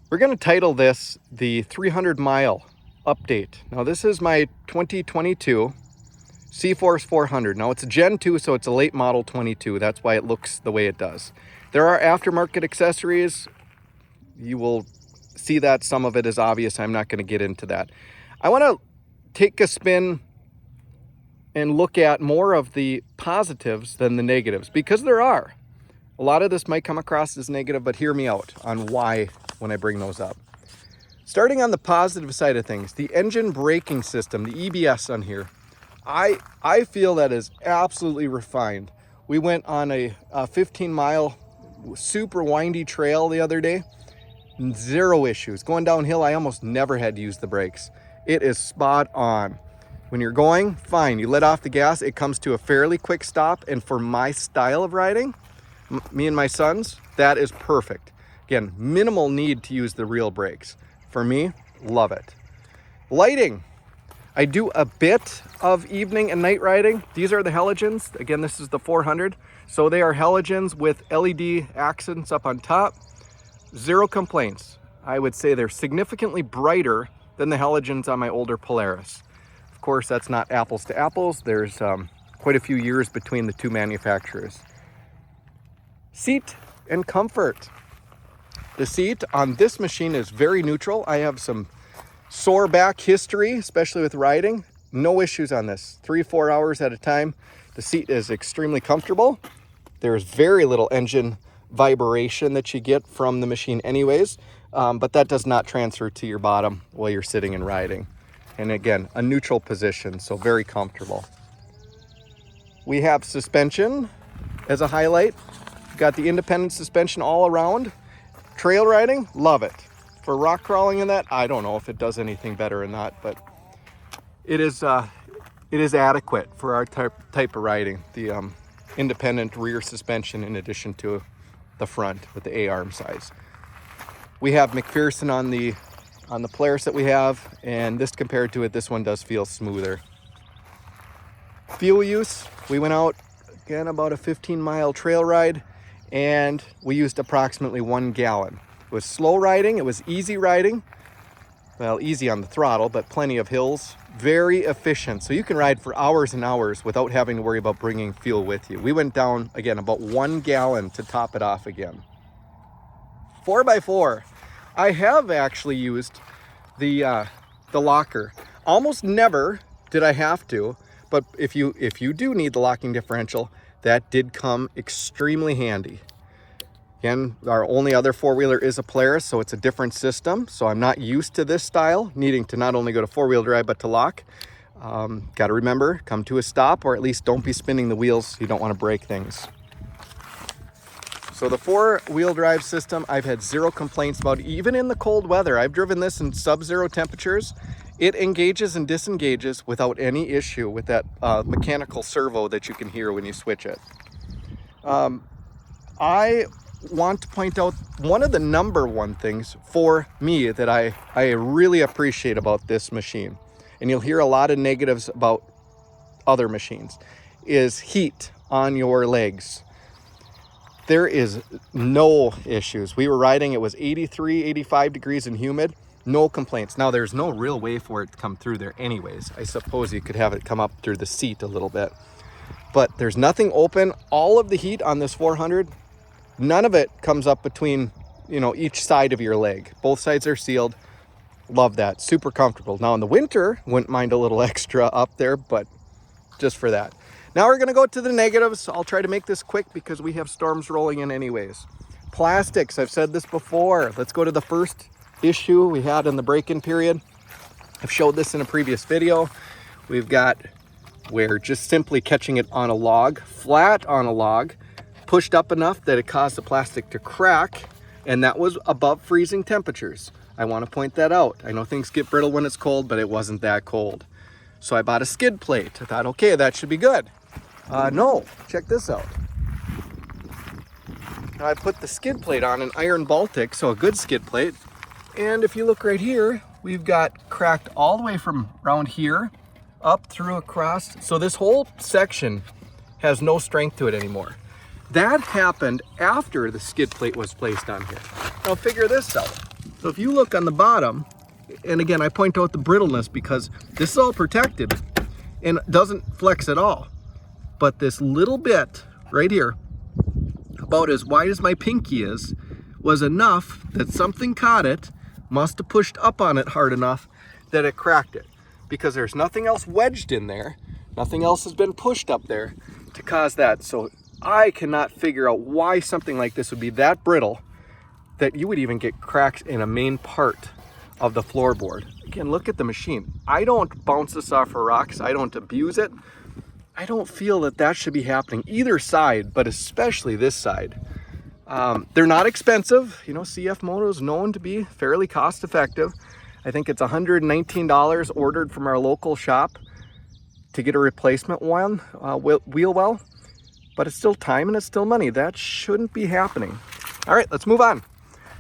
We're going to title this the 300 mile update. Now this is my 2022 CFORCE 400. Now it's a Gen 2, so it's a late model 22. That's why it looks the way it does. There are aftermarket accessories. You will see that some of it is obvious. I'm not going to get into that. I want to take a spin and look at more of the positives than the negatives, because there are. A lot of this might come across as negative, but hear me out on why when I bring those up. Starting on the positive side of things, the engine braking system, the EBS on here, I feel that is absolutely refined. We went on a 15-mile super windy trail the other day. Zero issues. Going downhill, I almost never had to use the brakes. It is spot on. When you're going, fine. You let off the gas, it comes to a fairly quick stop. And for my style of riding, me and my sons, that is perfect. Again, minimal need to use the real brakes. For me, love it. Lighting. I do a bit of evening and night riding. These are the halogens. Again, this is the 400. So they are halogens with LED accents up on top. Zero complaints. I would say they're significantly brighter than the halogens on my older Polaris. Of course, that's not apples to apples. There's quite a few years between the two manufacturers. Seat and comfort. The seat on this machine is very neutral. I have some sore back history, especially with riding. No issues on this. 3-4 hours at a time. The seat is extremely comfortable. There's very little engine vibration that you get from the machine anyways, but that does not transfer to your bottom while you're sitting and riding. And again, a neutral position, so very comfortable. We have suspension as a highlight. Got the independent suspension all around. Trail riding, love it. For rock crawling and that, I don't know if it does anything better or not, but it is adequate for our type of riding. The independent rear suspension in addition to the front with the A-arm size. We have McPherson on the Polaris that we have, and this compared to it, this one does feel smoother. Fuel use, we went out again about a 15-mile trail ride, and we used approximately 1 gallon. It was slow riding, it was easy riding. Well, easy on the throttle, but plenty of hills. Very efficient, so you can ride for hours and hours without having to worry about bringing fuel with you. We went down, again, about 1 gallon to top it off again. 4x4. I have actually used the locker. Almost never did I have to, but if you do need the locking differential, that did come extremely handy. Again, our only other four-wheeler is a Polaris, so it's a different system. So I'm not used to this style, needing to not only go to four-wheel drive, but to lock. Got to remember, come to a stop, or at least don't be spinning the wheels. You don't want to break things. So the four-wheel drive system, I've had zero complaints about, even in the cold weather. I've driven this in sub-zero temperatures. It engages and disengages without any issue with that mechanical servo that you can hear when you switch it. I want to point out one of the number one things for me that I really appreciate about this machine, and you'll hear a lot of negatives about other machines, is heat on your legs. There is no issues. We were riding, it was 83, 85 degrees and humid. No complaints. Now, there's no real way for it to come through there anyways. I suppose you could have it come up through the seat a little bit. But there's nothing open. All of the heat on this 400, none of it comes up between, each side of your leg. Both sides are sealed. Love that. Super comfortable. Now, in the winter, wouldn't mind a little extra up there, but just for that. Now we're going to go to the negatives. I'll try to make this quick because we have storms rolling in anyways. Plastics. I've said this before. Let's go to the first issue we had in the break-in period. I've showed this in a previous video. We've got where just simply catching it on a log, flat on a log, pushed up enough that it caused the plastic to crack, and that was above freezing temperatures. I want to point that out. I know things get brittle when it's cold, but it wasn't that cold. So I bought a skid plate. I thought, okay, that should be good. No, check this out. Now I put the skid plate on an iron Baltic, so a good skid plate. And if you look right here, we've got cracked all the way from around here up through across. So this whole section has no strength to it anymore. That happened after the skid plate was placed on here. Now figure this out. So if you look on the bottom, and again, I point out the brittleness because this is all protected and doesn't flex at all. But this little bit right here, about as wide as my pinky is, was enough that something caught it, must have pushed up on it hard enough that it cracked it. Because there's nothing else wedged in there, nothing else has been pushed up there to cause that. So I cannot figure out why something like this would be that brittle that you would even get cracks in a main part of the floorboard. Again, look at the machine. I don't bounce this off of rocks. I don't abuse it. I don't feel that that should be happening either side, but especially this side. They're not expensive. You know, CFMOTO is known to be fairly cost effective. I think it's $119 ordered from our local shop to get a replacement one, wheel well, but it's still time and it's still money. That shouldn't be happening. All right, let's move on.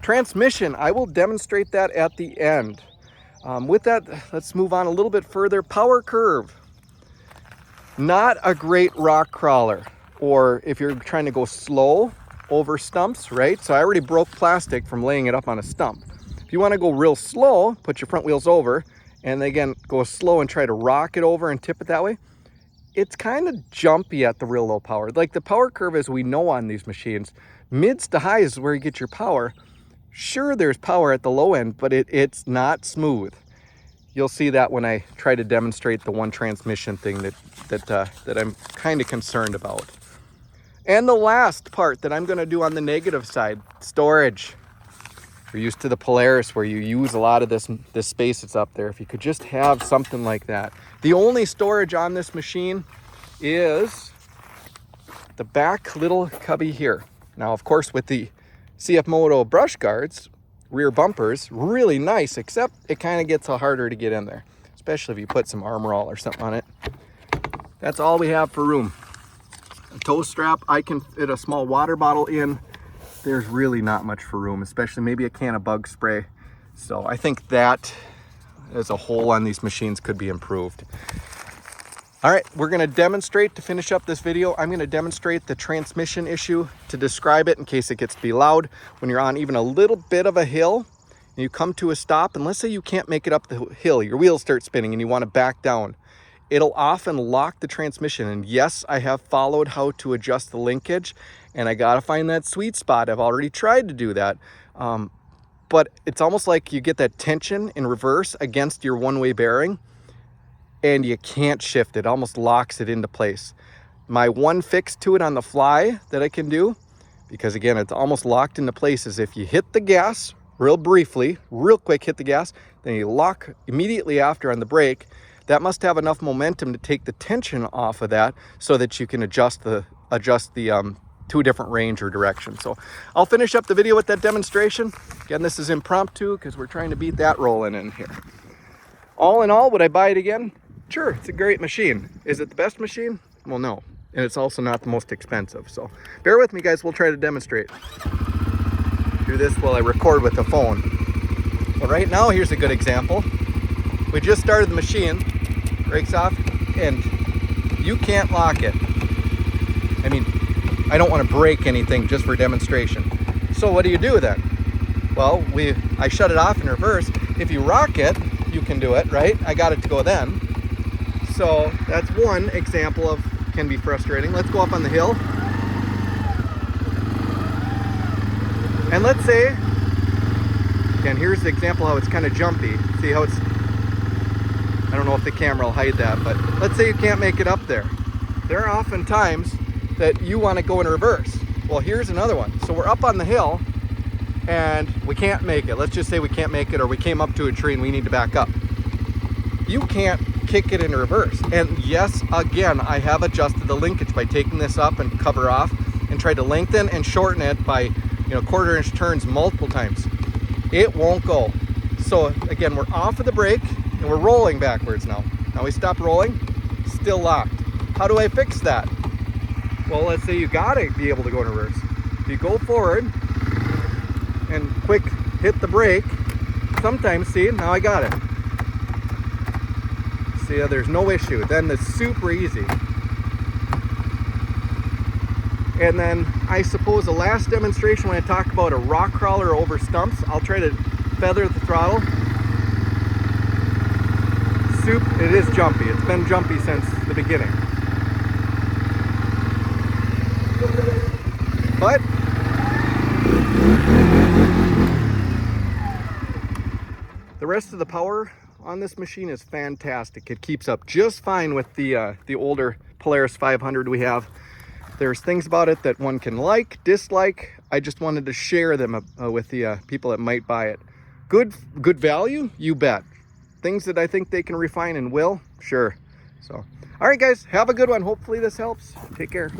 Transmission, I will demonstrate that at the end. With that, let's move on a little bit further. Power curve, not a great rock crawler, or if you're trying to go slow over stumps, right? So I already broke plastic from laying it up on a stump. If you want to go real slow, put your front wheels over, and again, go slow and try to rock it over and tip it that way. It's kind of jumpy at the real low power. Like the power curve, as we know on these machines, mids to highs is where you get your power. Sure, there's power at the low end, but it's not smooth. You'll see that when I try to demonstrate the one transmission thing that I'm kind of concerned about. And the last part that I'm going to do on the negative side, storage. We're used to the Polaris where you use a lot of this space that's up there. If you could just have something like that. The only storage on this machine is the back little cubby here. Now, of course, with the CFMOTO brush guards, rear bumpers, really nice, except it kind of gets harder to get in there, especially if you put some armor all or something on it. That's all we have for room. A tow strap, I can fit a small water bottle in. There's really not much for room, especially maybe a can of bug spray. So I think that as a whole on these machines could be improved. All right, we're gonna demonstrate to finish up this video. I'm gonna demonstrate the transmission issue to describe it in case it gets to be loud. When you're on even a little bit of a hill and you come to a stop, and let's say you can't make it up the hill, your wheels start spinning and you wanna back down. It'll often lock the transmission. And yes, I have followed how to adjust the linkage, and I gotta find that sweet spot. I've already tried to do that. But it's almost like you get that tension in reverse against your one-way bearing, and you can't shift it. It almost locks it into place. My one fix to it on the fly that I can do, because again, it's almost locked into place, is if you hit the gas real briefly, real quick, hit the gas, then you lock immediately after on the brake. That must have enough momentum to take the tension off of that so that you can adjust the to a different range or direction. So I'll finish up the video with that demonstration. Again, this is impromptu because we're trying to beat that rolling in here. All in all, would I buy it again? Sure, it's a great machine. Is it the best machine? Well, no. And it's also not the most expensive. So bear with me, guys. We'll try to demonstrate. Do this while I record with the phone. But right now, here's a good example. We just started the machine, brakes off, and you can't lock it. I mean, I don't want to break anything just for demonstration. So what do you do then? Well, I shut it off in reverse. If you rock it, you can do it, right? I got it to go then. So that's one example of can be frustrating. Let's go up on the hill. And let's say, again, here's the example how it's kind of jumpy. See how it's, I don't know if the camera will hide that, but let's say you can't make it up there. There are often times that you want to go in reverse. Well, here's another one. So we're up on the hill and we can't make it. Let's just say we can't make it, or we came up to a tree and we need to back up. You can't kick it in reverse. And yes, again, I have adjusted the linkage by taking this up and cover off and tried to lengthen and shorten it by, quarter-inch turns multiple times. It won't go. So again, we're off of the brake and we're rolling backwards now. Now we stop rolling, still locked. How do I fix that? Well, let's say you gotta be able to go in reverse. If you go forward and quick hit the brake, sometimes, see, now I got it. See, there's no issue. Then it's super easy. And then I suppose the last demonstration when I talk about a rock crawler over stumps, I'll try to feather the throttle. It is jumpy. It's been jumpy since the beginning. But the rest of the power on this machine is fantastic. It keeps up just fine with the older Polaris 500 we have. There's things about it that one can like, dislike. I just wanted to share them with the people that might buy it. Good value, you bet. Things that I think they can refine and will, sure. So, all right, guys, have a good one. Hopefully this helps. Take care.